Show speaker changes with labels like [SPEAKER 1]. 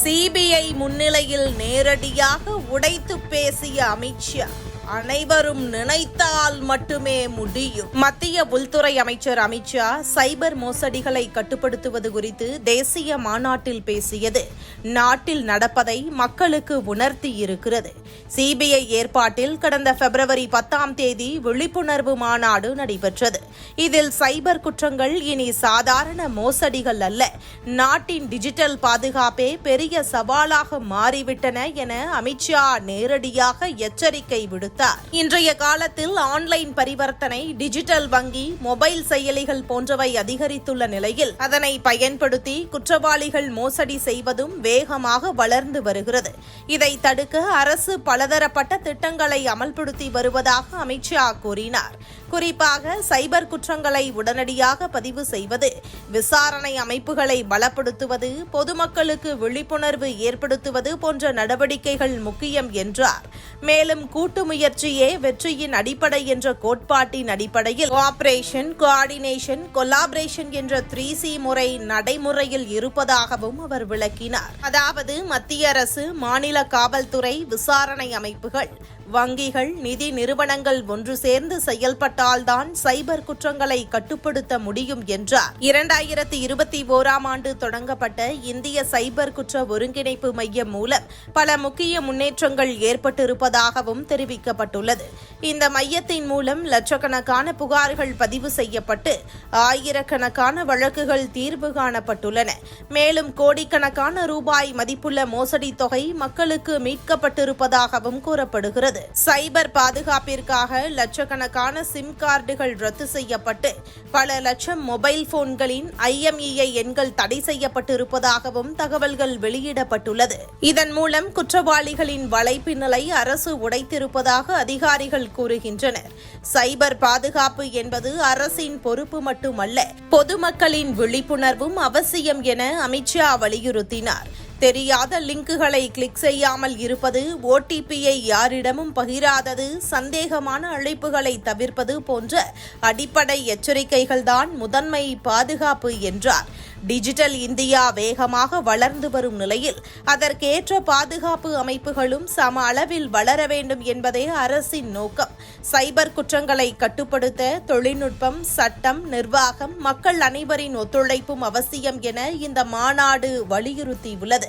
[SPEAKER 1] CBI முன்னிலையில் நேரடியாக உடைத்து பேசிய அமித்ஷா, அனைவரும் நினைத்தால் மட்டுமே முடியும். மத்திய உள்துறை அமைச்சர் அமித்ஷா சைபர் மோசடிகளை கட்டுப்படுத்துவது குறித்து தேசிய மாநாட்டில் பேசியது நாட்டில் நடப்பதை மக்களுக்கு உணர்த்தி இருக்கிறது. சிபிஐ ஏற்பாட்டில் கடந்த பிப்ரவரி 10ஆம் தேதி விழிப்புணர்வு மாநாடு நடைபெற்றது. இதில் சைபர் குற்றங்கள் இனி சாதாரண மோசடிகள் அல்ல, நாட்டின் டிஜிட்டல் பாதுகாப்பே பெரிய சவாலாக மாறிவிட்டன என அமித்ஷா நேரடியாக எச்சரிக்கை விடுத்தார். இன்றைய காலத்தில் ஆன்லைன் பரிவர்த்தனை, டிஜிட்டல் வங்கி, மொபைல் செயலிகள் போன்றவை அதிகரித்துள்ள நிலையில் அதனை பயன்படுத்தி குற்றவாளிகள் மோசடி செய்வதும் வேகமாக வளர்ந்து வருகிறது. இதை தடுக்க அரசு பலதரப்பட்ட திட்டங்களை அமல்படுத்தி வருவதாக அமித்ஷா கூறினார். குறிப்பாக சைபர் குற்றங்களை உடனடியாக பதிவு செய்வது, விசாரணை அமைப்புகளை பலப்படுத்துவது, பொதுமக்களுக்கு விழிப்புணர்வு ஏற்படுத்துவது போன்ற நடவடிக்கைகள் முக்கியம் என்றார். மேலும் கூட்டு முயற்சியே வெற்றியின் அடிப்படை என்ற கோட்பாட்டின் அடிப்படையில் கோஆபரேஷன், கோஆர்டினேஷன், கொலாபரேஷன் என்ற 3C முறை நடைமுறையில் இருப்பதாகவும் அவர் விளக்கினார். அதாவது மத்திய அரசு, மாநில காவல்துறை, விசாரணை அமைப்புகள், வங்கிகள், நிதி நிறுவனங்கள் ஒன்று சேர்ந்து செயல்பட்டால்தான் சைபர் குற்றங்களை கட்டுப்படுத்த முடியும் என்றார். 2021ஆம் ஆண்டு தொடங்கப்பட்ட இந்திய சைபர் குற்ற ஒருங்கிணைப்பு மையம் மூலம் பல முக்கிய முன்னேற்றங்கள் ஏற்பட்டிருப்பதாகவும் தெரிவிக்கப்பட்டுள்ளது. இந்த மையத்தின் மூலம் லட்சக்கணக்கான புகார்கள் பதிவு செய்யப்பட்டு ஆயிரக்கணக்கான வழக்குகள் தீர்வு காணப்பட்டுள்ளன. மேலும் கோடிக்கணக்கான ரூபாய் மதிப்புள்ள மோசடி தொகை மக்களுக்கு மீட்கப்பட்டிருப்பதாகவும் கூறப்படுகிறது. சைபர் பாதுகாப்பிற்காக லட்சக்கணக்கான சிம் கார்டுகள் ரத்து செய்யப்பட்டு பல லட்சம் மொபைல் போன்களின் IMEI எண்கள் தடை செய்யப்பட்டிருப்பதாகவும் தகவல்கள் வெளியிடப்பட்டுள்ளது. இதன் மூலம் குற்றவாளிகளின் வலைப்பின்னலை அரசு உடைத்திருப்பதாக அதிகாரிகள் கூறுகின்றனர். சைபர் பாதுகாப்பு என்பது அரசின் பொறுப்பு மட்டுமல்ல, பொதுமக்களின் விழிப்புணர்வும் அவசியம் என அமித்ஷா வலியுறுத்தினார். தெரியாத லிங்குகளை கிளிக் செய்யாமல் இருப்பது, OTPயை யாரிடமும் பகிராதது, சந்தேகமான அழைப்புகளை தவிர்ப்பது போன்ற அடிப்படை எச்சரிக்கைகள்தான் முதன்மை பாதுகாப்பு என்றார். டிஜிட்டல் இந்தியா வேகமாக வளர்ந்து வரும் நிலையில் அதற்கேற்ற பாதுகாப்பு அமைப்புகளும் சம அளவில் வளர வேண்டும் என்பதே அரசின் நோக்கம். சைபர் குற்றங்களை கட்டுப்படுத்த தொழில்நுட்பம், சட்டம், நிர்வாகம், மக்கள் அனைவரின் ஒத்துழைப்பும் அவசியம் என இந்த மாநாடு வலியுறுத்தியுள்ளது.